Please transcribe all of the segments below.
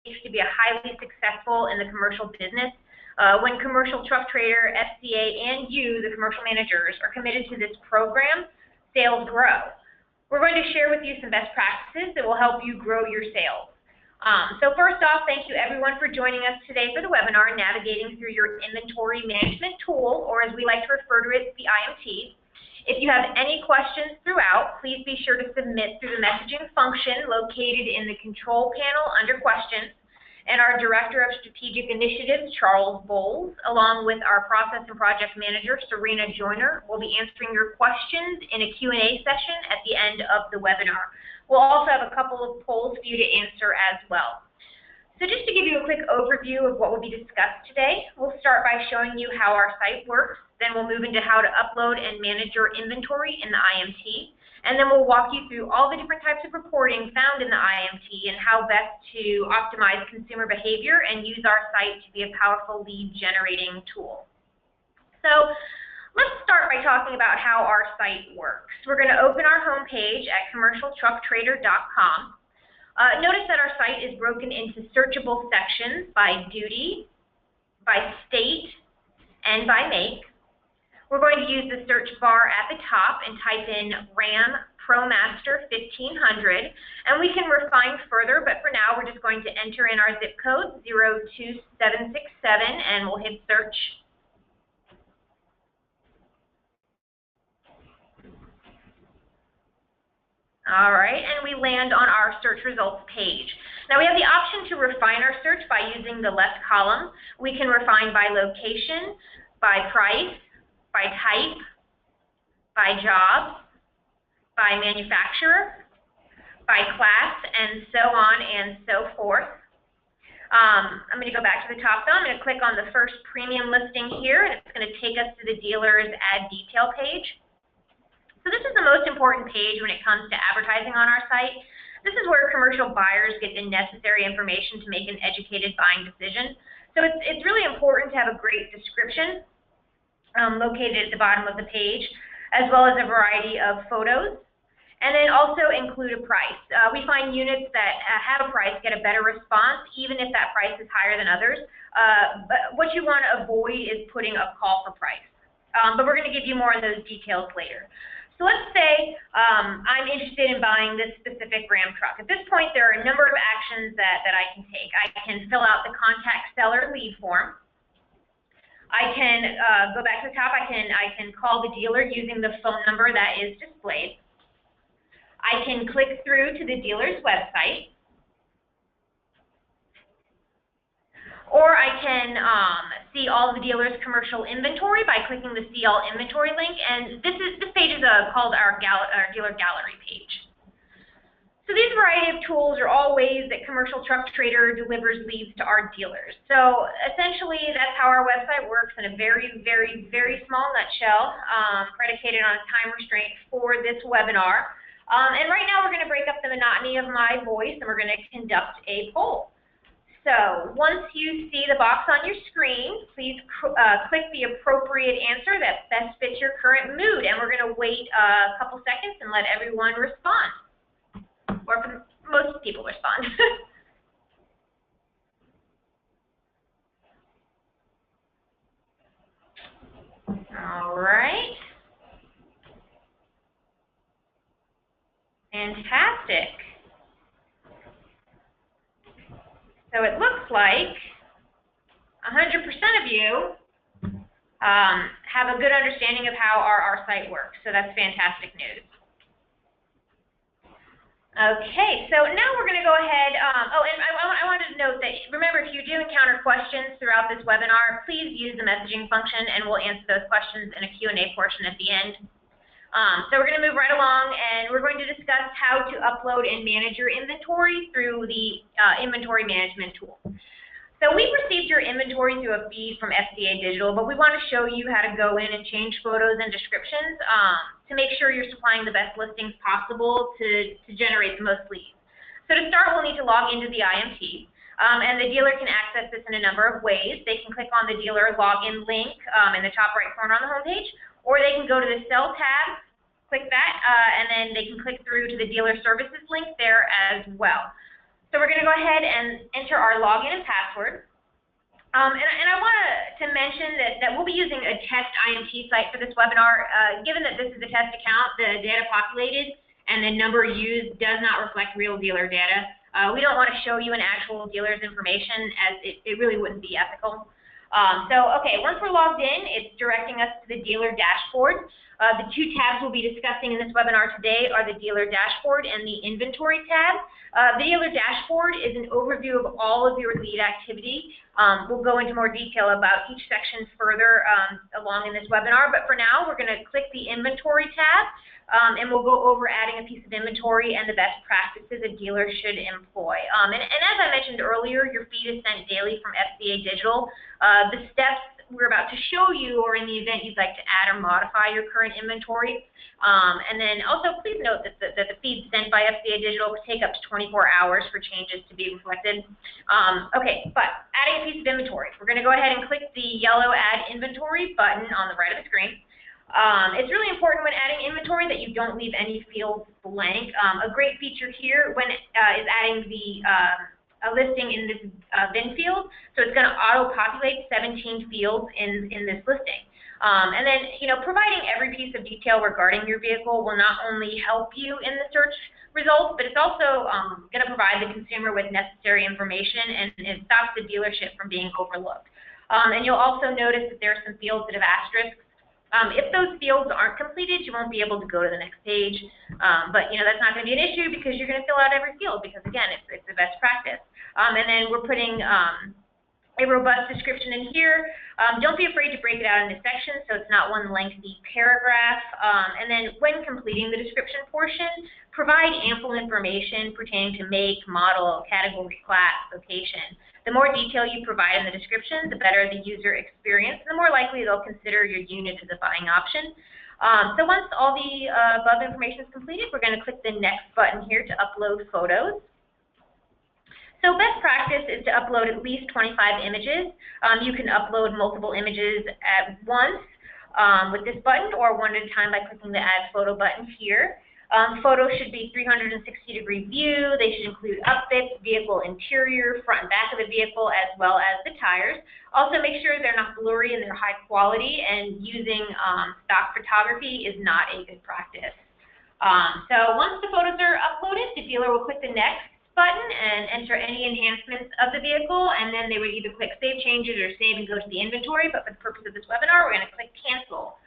to be a highly successful in the commercial business. When Commercial Truck Trader, FCA, and you, the commercial managers, are committed to this program, sales grow. We're going to share with you some best practices that will help you grow your sales. So first off, thank you everyone for joining us today for the webinar, Navigating Through Your Inventory Management Tool, or as we like to refer to it, the IMT. If you have any questions throughout, please be sure to submit through the messaging function located in the control panel under questions. And our Director of Strategic Initiatives, Charles Bowles, along with our Process and Project Manager, Serena Joyner, will be answering your questions in a Q&A session at the end of the webinar. We'll also have a couple of polls for you to answer as well. So just to give you a quick overview of what will be discussed today, we'll start by showing you how our site works, then we'll move into how to upload and manage your inventory in the IMT. And then we'll walk you through all the different types of reporting found in the IMT and how best to optimize consumer behavior and use our site to be a powerful lead generating tool. So let's start by talking about how our site works. We're going to open our home page at commercialtrucktrader.com. Notice that our site is broken into searchable sections by duty, by state, and by make. We're going to use the search bar at the top and type in Ram ProMaster 1500, and we can refine further, but for now we're just going to enter in our zip code 02767 and we'll hit search. All right, and we land on our search results page. Now we have the option to refine our search by using the left column. We can refine by location, by price, by type, by job, by manufacturer, by class, and so on and so forth. I'm going to go back to the top though. I'm going to click on the first premium listing here, and it's going to take us to the dealer's Add Detail page. So this is the most important page when it comes to advertising on our site. This is where commercial buyers get the necessary information to make an educated buying decision. So it's really important to have a great description located at the bottom of the page, as well as a variety of photos, and then also include a price. We find units that have a price get a better response, even if that price is higher than others. But what you want to avoid is putting a call for price. But we're going to give you more on those details later. So let's say I'm interested in buying this specific Ram truck. At this point, there are a number of actions that I can take. I can fill out the contact seller lead form. I can go back to the top. I can call the dealer using the phone number that is displayed. I can click through to the dealer's website. Or I can see all the dealer's commercial inventory by clicking the See All Inventory link. And this page is called our dealer gallery page. So these variety of tools are all ways that Commercial Truck Trader delivers leads to our dealers. So essentially, that's how our website works in a very, very, very small nutshell, predicated on a time restraint for this webinar. And right now, we're going to break up the monotony of my voice, and we're going to conduct a poll. So once you see the box on your screen, please click the appropriate answer that best fits your current mood. And we're going to wait a couple seconds and let everyone respond. Or for most people respond. All right. Fantastic. So it looks like 100% of you have a good understanding of how our site works. So that's fantastic news. Okay, so now we're going to go ahead. Oh, and I wanted to note that, remember, if you do encounter questions throughout this webinar, please use the messaging function, and we'll answer those questions in a Q&A portion at the end. So we're going to move right along, and we're going to discuss how to upload and manage your inventory through the inventory management tool. So we've received your inventory through a feed from FCA Digital, but we want to show you how to go in and change photos and descriptions to make sure you're supplying the best listings possible to generate the most leads. So to start, we'll need to log into the IMT, and the dealer can access this in a number of ways. They can click on the dealer login link in the top right corner on the homepage, or they can go to the Sell tab, click that, and then they can click through to the Dealer Services link there as well. So we're going to go ahead and enter our login and password. And I want to mention that we'll be using a test IMT site for this webinar. Given that this is a test account, the data populated and the number used does not reflect real dealer data. We don't want to show you an actual dealer's information, as it really wouldn't be ethical. Okay, once we're logged in, it's directing us to the dealer dashboard. The two tabs we'll be discussing in this webinar today are the dealer dashboard and the inventory tab. The dealer dashboard is an overview of all of your lead activity. We'll go into more detail about each section further along in this webinar, but for now, we're going to click the inventory tab, and we'll go over adding a piece of inventory and the best practices a dealer should employ. And as I mentioned earlier, your feed is sent daily from FCA Digital. The steps we're about to show you, or in the event you'd like to add or modify your current inventory. And then also please note that the feeds sent by FCA Digital take up to 24 hours for changes to be reflected. Okay, but adding a piece of inventory. We're going to go ahead and click the yellow Add Inventory button on the right of the screen. It's really important when adding inventory that you don't leave any fields blank. A great feature here is adding a listing in this VIN field, so it's going to auto-populate 17 fields in this listing. And then, providing every piece of detail regarding your vehicle will not only help you in the search results, but it's also going to provide the consumer with necessary information, and it stops the dealership from being overlooked. And you'll also notice that there are some fields that have asterisks. If those fields aren't completed, you won't be able to go to the next page. But that's not going to be an issue because you're going to fill out every field because, again, it's the best practice. And then we're putting a robust description in here. Don't be afraid to break it out into sections so it's not one lengthy paragraph. And then when completing the description portion, provide ample information pertaining to make, model, category, class, location. The more detail you provide in the description, the better the user experience, and the more likely they'll consider your unit as a buying option. So once all the above information is completed, we're going to click the next button here to upload photos. So best practice is to upload at least 25 images. You can upload multiple images at once with this button, or one at a time by clicking the Add Photo button here. Photos should be 360-degree view. They should include upfits, vehicle interior, front and back of the vehicle, as well as the tires. Also make sure they're not blurry and they're high quality, and using stock photography is not a good practice. So once the photos are uploaded, the dealer will click the next button and enter any enhancements of the vehicle, and then they would either click Save Changes or Save and go to the inventory, but for the purpose of this webinar, we're going to click Cancel.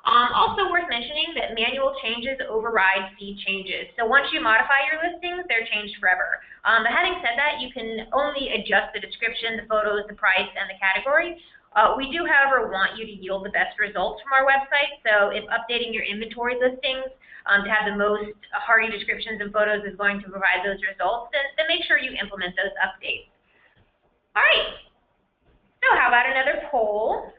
Also worth mentioning that manual changes override feed changes. So once you modify your listings, they're changed forever. But having said that, you can only adjust the description, the photos, the price, and the category. We do, however, want you to yield the best results from our website. So if updating your inventory listings to have the most hearty descriptions and photos is going to provide those results, then make sure you implement those updates. All right. So how about another poll?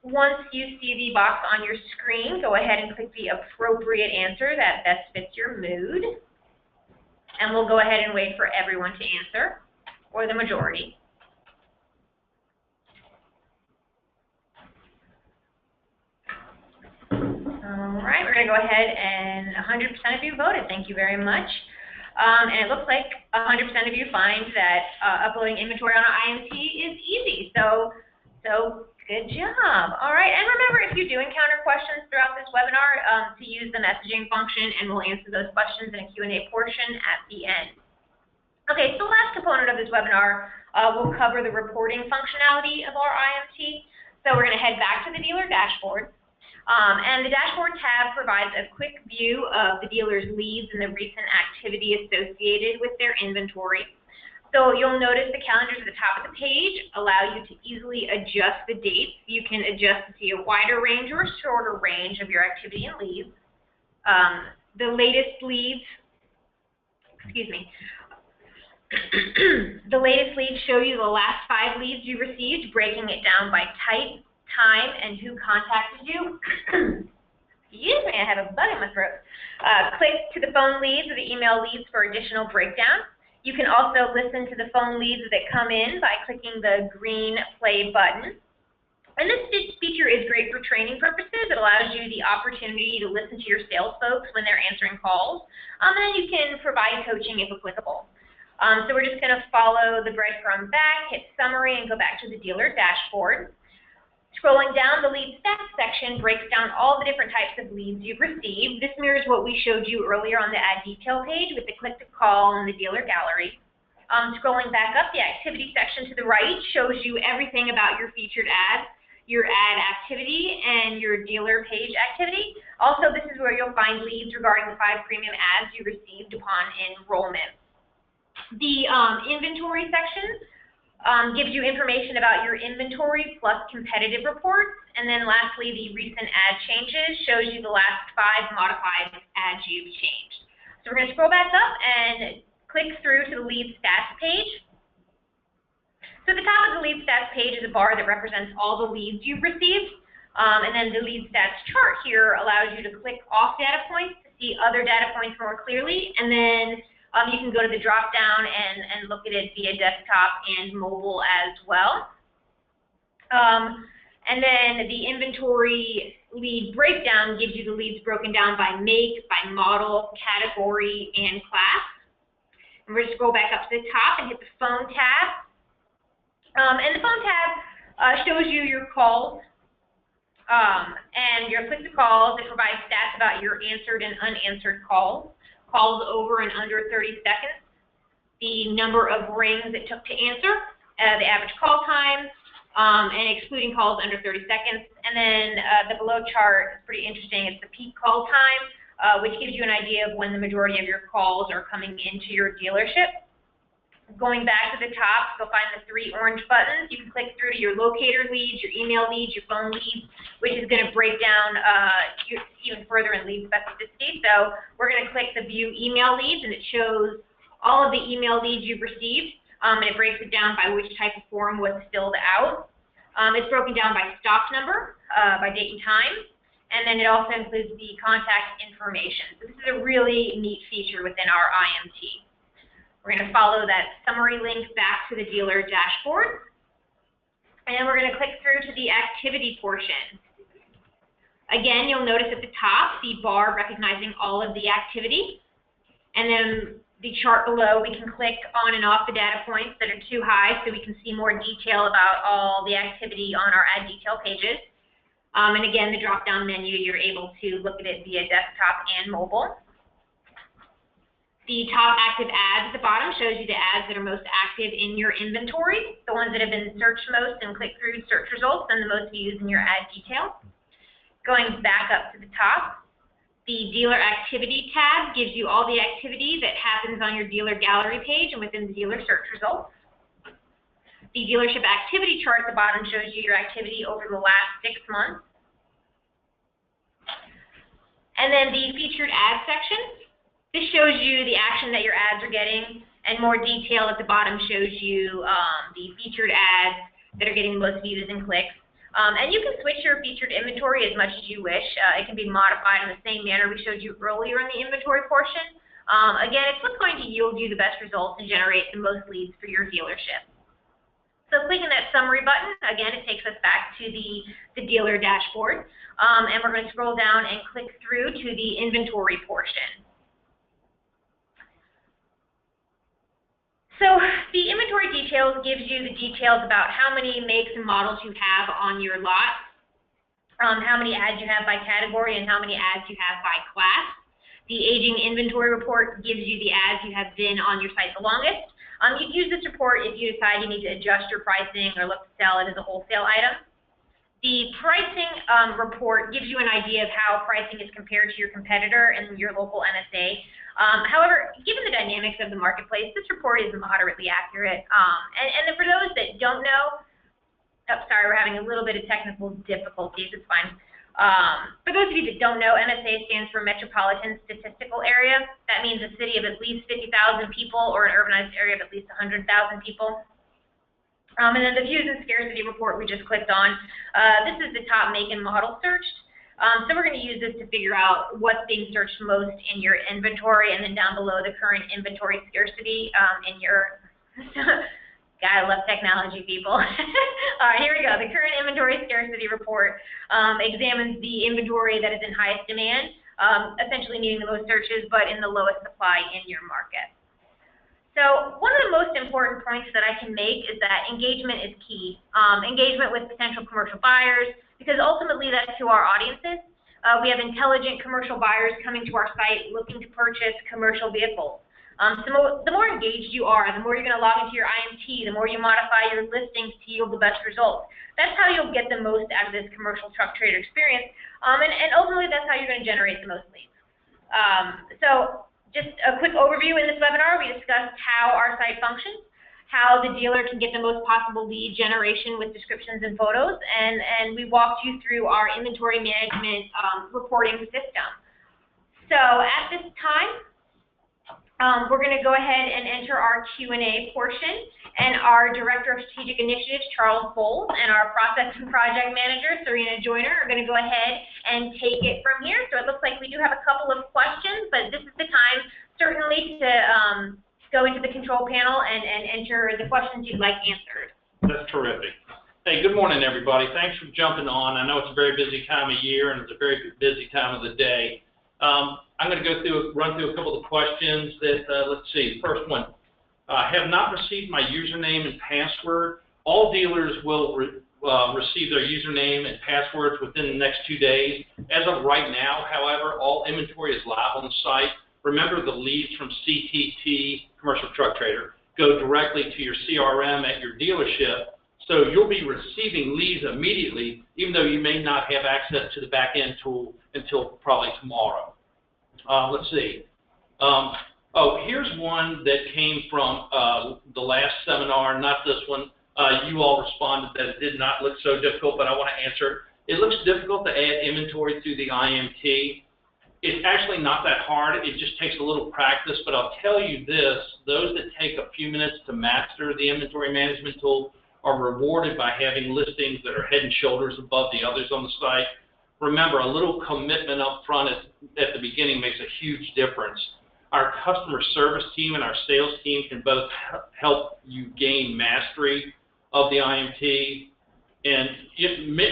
Once you see the box on your screen, go ahead and click the appropriate answer that best fits your mood. And we'll go ahead and wait for everyone to answer, or the majority. All right, we're going to go ahead and 100% of you voted. Thank you very much. And it looks like 100% of you find that uploading inventory on an IMT is easy. So good job. All right, and remember, if you do encounter questions throughout this webinar, to use the messaging function, and we'll answer those questions in a Q&A portion at the end. Okay, so the last component of this webinar will cover the reporting functionality of our IMT. So we're going to head back to the dealer dashboard. And the dashboard tab provides a quick view of the dealer's leads and the recent activity associated with their inventory. So you'll notice the calendars at the top of the page allow you to easily adjust the dates. You can adjust to see a wider range or a shorter range of your activity and leads. The latest leads, the latest leads show you the last 5 leads you received, breaking it down by type, time, and who contacted you. Excuse me, I have a bug in my throat. Click to the phone leads or the email leads for additional breakdown. You can also listen to the phone leads that come in by clicking the green play button. And this feature is great for training purposes. It allows you the opportunity to listen to your sales folks when they're answering calls. And then you can provide coaching if applicable. So we're just going to follow the breadcrumb back, hit summary, and go back to the dealer dashboard. Scrolling down, the lead stats section breaks down all the different types of leads you've received. This mirrors what we showed you earlier on the ad detail page with the click to call and the dealer gallery. Scrolling back up, the activity section to the right shows you everything about your featured ads, your ad activity, and your dealer page activity. Also, this is where you'll find leads regarding the 5 premium ads you received upon enrollment. The inventory section gives you information about your inventory plus competitive reports. And then lastly, the recent ad changes shows you the last 5 modified ads you've changed. So we're going to scroll back up and click through to the lead stats page. So at the top of the lead stats page is a bar that represents all the leads you've received. And then the lead stats chart here allows you to click off data points to see other data points more clearly. And then you can go to the drop down and look at it via desktop and mobile as well. And then the inventory lead breakdown gives you the leads broken down by make, by model, category, and class. And we're going to scroll back up to the top and hit the phone tab. And the phone tab shows you your calls and your click to calls. It provides stats about your answered and unanswered calls. Calls over and under 30 seconds, the number of rings it took to answer, the average call time, and excluding calls under 30 seconds. And then the below chart is pretty interesting. It's the peak call time, which gives you an idea of when the majority of your calls are coming into your dealership. Going back to the top, you'll find the 3 orange buttons. You can click through to your locator leads, your email leads, your phone leads, which is going to break down even further in lead specificity. So we're going to click the view email leads, and it shows all of the email leads you've received, and it breaks it down by which type of form was filled out. It's broken down by stock number, by date and time, and then it also includes the contact information. So this is a really neat feature within our IMT. We're going to follow that summary link back to the dealer dashboard. And we're going to click through to the activity portion. Again, you'll notice at the top the bar recognizing all of the activity. And then the chart below, we can click on and off the data points that are too high so we can see more detail about all the activity on our ad detail pages. And again, the drop-down menu, you're able to look at it via desktop and mobile. The top active ads at the bottom shows you the ads that are most active in your inventory, the ones that have been searched most and click-through search results, and the most views in your ad detail. Going back up to the top, the dealer activity tab gives you all the activity that happens on your dealer gallery page and within the dealer search results. The dealership activity chart at the bottom shows you your activity over the last 6 months. And then the featured ad section. This shows you the action that your ads are getting, and more detail at the bottom shows you the featured ads that are getting the most views and clicks. And you can switch your featured inventory as much as you wish. It can be modified in the same manner we showed you earlier in the inventory portion. Again, it's what's going to yield you the best results and generate the most leads for your dealership. So clicking that summary button, again, it takes us back to the dealer dashboard. And we're going to scroll down and click through to the inventory portion. So the inventory details gives you the details about how many makes and models you have on your lot, how many ads you have by category, and how many ads you have by class. The aging inventory report gives you the ads you have been on your site the longest. You can use this report if you decide you need to adjust your pricing or look to sell it as a wholesale item. The pricing report gives you an idea of how pricing is compared to your competitor and your local MSA. However, given the dynamics of the marketplace, this report is moderately accurate. And for those that don't know, sorry, we're having a little bit of technical difficulties, it's fine. For those of you that don't know, MSA stands for Metropolitan Statistical Area. That means a city of at least 50,000 people or an urbanized area of at least 100,000 people. And then the views and scarcity report we just clicked on, this is the top make and model searched. So we're going to use this to figure out what's being searched most in your inventory, and then down below the current inventory scarcity in your, gotta love technology, people. All right, here we go. The current inventory scarcity report examines the inventory that is in highest demand, essentially meaning the most searches, but in the lowest supply in your market. So one of the most important points that I can make is that engagement is key. Engagement with potential commercial buyers, because ultimately that's who our audience is. We have intelligent commercial buyers coming to our site looking to purchase commercial vehicles. So the more engaged you are, the more you're going to log into your IMT, the more you modify your listings to yield the best results. That's how you'll get the most out of this commercial truck trader experience, and ultimately that's how you're going to generate the most leads. So just a quick overview in this webinar, we discussed how our site functions, how the dealer can get the most possible lead generation with descriptions and photos, and we walked you through our inventory management reporting system. So at this time, we're going to go ahead and enter our Q&A portion, and our Director of Strategic Initiatives, Charles Bowles, and our Process and Project Manager, Serena Joyner, are going to go ahead and take it from here. So it looks like we do have a couple of questions, but this is the time certainly to go into the control panel and enter the questions you'd like answered. That's terrific. Hey, good morning, everybody. Thanks for jumping on. I know it's a very busy time of year, and it's a very busy time of the day. I'm going to run through a couple of questions that, let's see, the first one. Have not received my username and password. All dealers will receive their username and passwords within the next 2 days. As of right now, however, all inventory is live on the site. Remember, the leads from CTT, Commercial Truck Trader, go directly to your CRM at your dealership. So you'll be receiving leads immediately, even though you may not have access to the back-end tool until probably tomorrow. Let's see. Oh, here's one that came from the last seminar, not this one. You all responded that it did not look so difficult, but I want to answer it. It looks difficult to add inventory through the IMT. It's actually not that hard. It just takes a little practice, but I'll tell you this, those that take a few minutes to master the inventory management tool are rewarded by having listings that are head and shoulders above the others on the site. Remember, a little commitment up front at the beginning makes a huge difference. Our customer service team and our sales team can both help you gain mastery of the IMT. And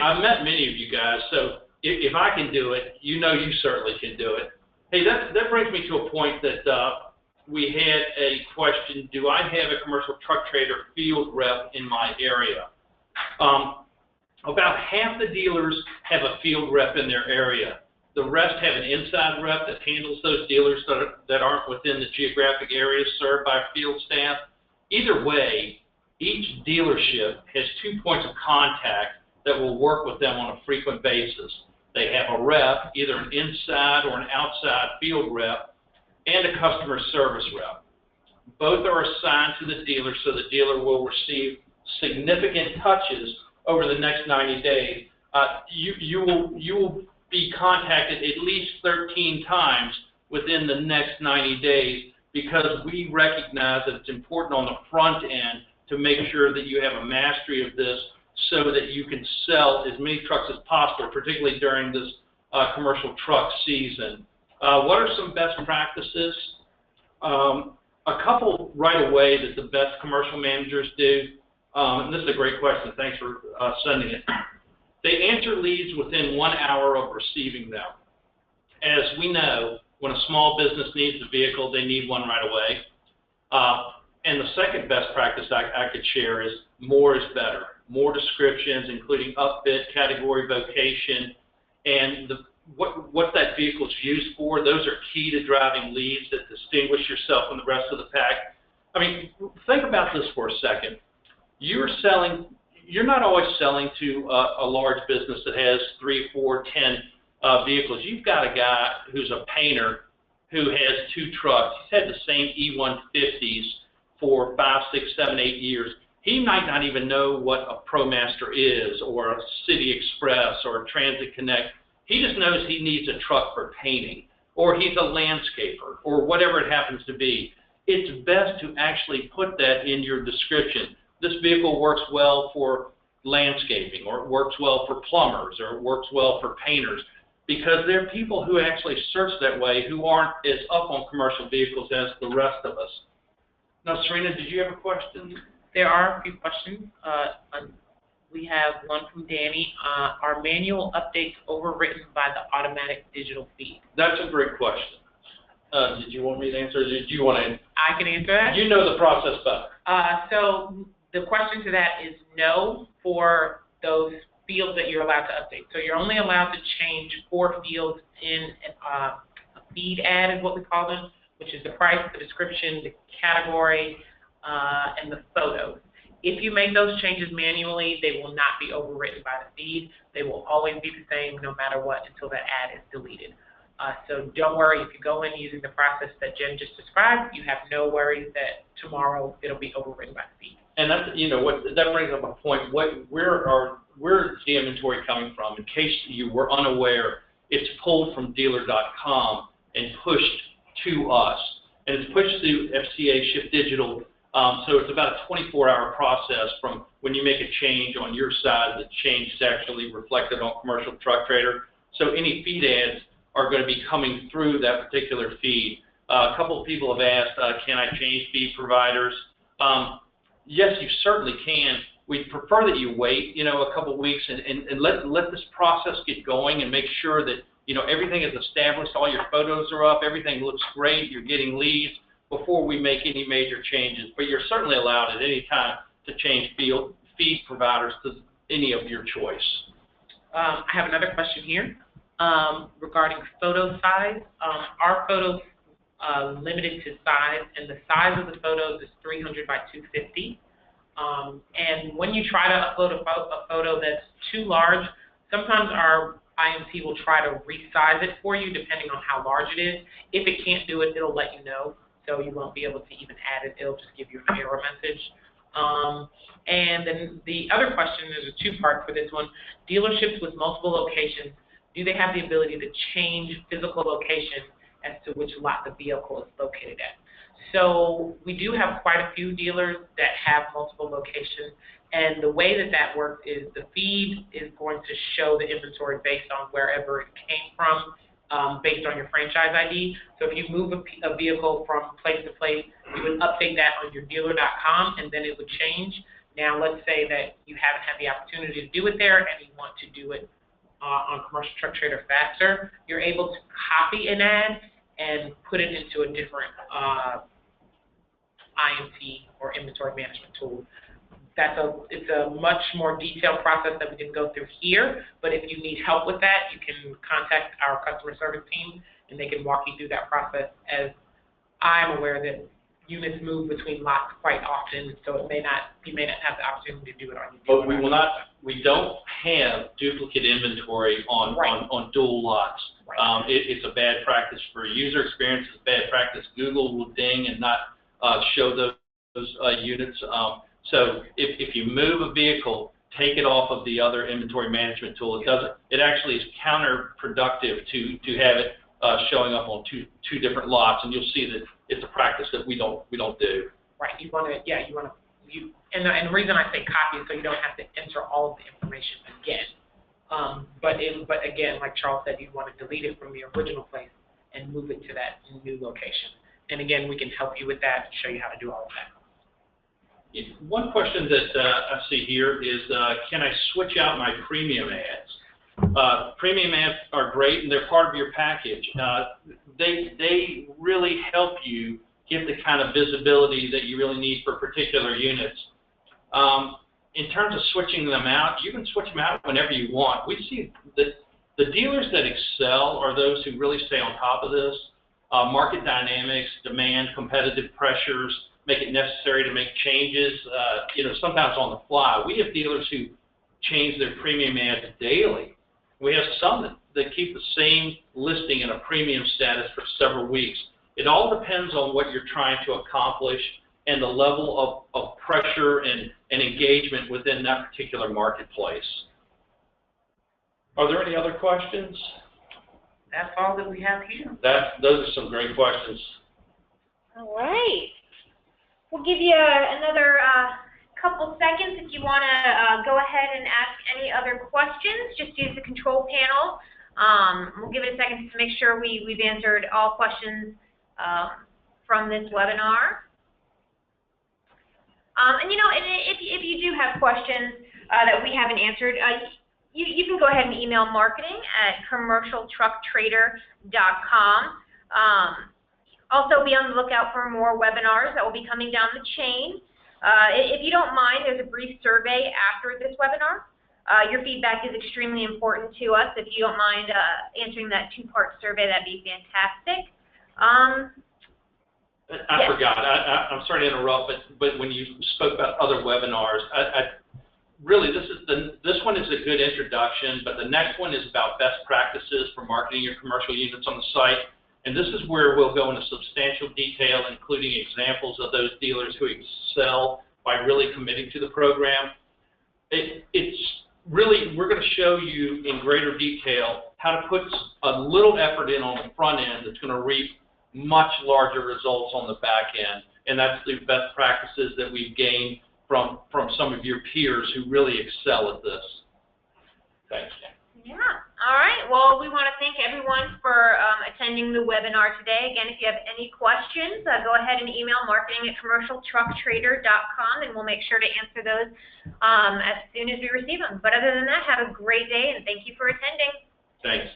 I've met many of you guys, so if I can do it, you know you certainly can do it. Hey, that brings me to a point that we had a question, do I have a commercial truck trader field rep in my area? About half the dealers have a field rep in their area. The rest have an inside rep that handles those dealers that aren't within the geographic areas served by field staff. Either way, each dealership has 2 points of contact that will work with them on a frequent basis. They have a rep, either an inside or an outside field rep, and a customer service rep. Both are assigned to the dealer, so the dealer will receive significant touches over the next 90 days. You will be contacted at least 13 times within the next 90 days because we recognize that it's important on the front end to make sure that you have a mastery of this so that you can sell as many trucks as possible, particularly during this commercial truck season. What are some best practices? A couple right away that the best commercial managers do, and this is a great question, thanks for sending it. They answer leads within 1 hour of receiving them. As we know, when a small business needs a vehicle, they need one right away. And the second best practice I could share is more is better. More descriptions, including upfit, category, vocation, and what that vehicle is used for. Those are key to driving leads that distinguish yourself from the rest of the pack. I mean, think about this for a second. You're not always selling to a large business that has 3, 4, 10 vehicles. You've got a guy who's a painter who has 2 trucks. He's had the same E150s for 5, 6, 7, 8 years. He might not even know what a ProMaster is, or a City Express, or a Transit Connect. He just knows he needs a truck for painting, or he's a landscaper, or whatever it happens to be. It's best to actually put that in your description. This vehicle works well for landscaping, or it works well for plumbers, or it works well for painters, because there are people who actually search that way who aren't as up on commercial vehicles as the rest of us. Now, Serena, did you have a question? There are a few questions. We have one from Danny. Are manual updates overwritten by the automatic digital feed? That's a great question. Did you want me to answer, or did you want to? I can answer that. You know the process better. So the question to that is no for those fields that you're allowed to update. So you're only allowed to change 4 fields in a feed ad is what we call them, which is the price, the description, the category, and the photos. If you make those changes manually, they will not be overwritten by the feed. They will always be the same no matter what until that ad is deleted. So don't worry, if you go in using the process that Jen just described, you have no worries that tomorrow it'll be overwritten by the feed. And that's, that brings up a point. Where's the inventory coming from? In case you were unaware, it's pulled from dealer.com and pushed to us. And it's pushed through FCA Shift Digital. So it's about a 24-hour process from when you make a change on your side, the change is actually reflected on Commercial Truck Trader. So any feed ads are going to be coming through that particular feed. A couple of people have asked, can I change feed providers? Yes, you certainly can. We prefer that you wait, a couple of weeks and let this process get going and make sure that, everything is established, all your photos are up, everything looks great, you're getting leads before we make any major changes. But you're certainly allowed at any time to change feed providers to any of your choice. I have another question here. Regarding photo size, our photos limited to size, and the size of the photos is 300 by 250. And when you try to upload a photo that's too large, sometimes our IMT will try to resize it for you depending on how large it is. If it can't do it, it'll let you know, so you won't be able to even add it. It'll just give you an error message. And then the other question, there's a two-part for this one. Dealerships with multiple locations, do they have the ability to change physical location as to which lot the vehicle is located at? So we do have quite a few dealers that have multiple locations, and the way that works is the feed is going to show the inventory based on wherever it came from, based on your franchise ID. So if you move a vehicle from place to place, you would update that on your dealer.com, and then it would change. Now, let's say that you haven't had the opportunity to do it there, and you want to do it on Commercial Truck Trader faster. You're able to copy an ad and put it into a different IMT or inventory management tool. It's a much more detailed process that we didn't go through here, but if you need help with that, you can contact our customer service team, and they can walk you through that process, as I'm aware that units move between lots quite often, so you may not have the opportunity to do it on your dealer. But we don't have duplicate inventory on dual lots. Right. It's a bad practice for user experience. It's bad practice. Google will ding and not show those units. So if you move a vehicle, take it off of the other inventory management tool. It actually is counterproductive to have it showing up on two different lots, and you'll see that it's a practice that we don't do. Right. And the reason I say copy is so you don't have to enter all of the information again. But again, like Charles said, you want to delete it from the original place and move it to that new location. And again, we can help you with that and show you how to do all of that. One question that I see here is, can I switch out my premium ads? Premium ads are great, and they're part of your package. They really help you get the kind of visibility that you really need for particular units. In terms of switching them out, you can switch them out whenever you want. We see that the dealers that excel are those who really stay on top of this. Market dynamics, demand, competitive pressures make it necessary to make changes, sometimes on the fly. We have dealers who change their premium ads daily. We have some that keep the same listing in a premium status for several weeks. It all depends on what you're trying to accomplish and the level of pressure and engagement within that particular marketplace. Are there any other questions? That's all that we have here. Those are some great questions. All right. We'll give you another couple seconds if you want to go ahead and ask any other questions. Just use the control panel. We'll give it a second to make sure we've answered all questions from this webinar. And if you do have questions that we haven't answered, you can go ahead and email marketing@commercialtrucktrader.com. Also, be on the lookout for more webinars that will be coming down the chain. If you don't mind, there's a brief survey after this webinar. Your feedback is extremely important to us. If you don't mind answering that two-part survey, that'd be fantastic. I forgot. I'm sorry to interrupt, but when you spoke about other webinars, really this one is a good introduction, but the next one is about best practices for marketing your commercial units on the site. And this is where we'll go into substantial detail, including examples of those dealers who excel by really committing to the program. It's really, we're going to show you in greater detail how to put a little effort in on the front end that's going to reap much larger results on the back end. And that's the best practices that we've gained from some of your peers who really excel at this. Thanks, Dan. Yeah. All right. Well, we want to thank everyone for attending the webinar today. Again, if you have any questions, go ahead and email marketing@commercialtrucktrader.com, and we'll make sure to answer those as soon as we receive them. But other than that, have a great day, and thank you for attending. Thanks.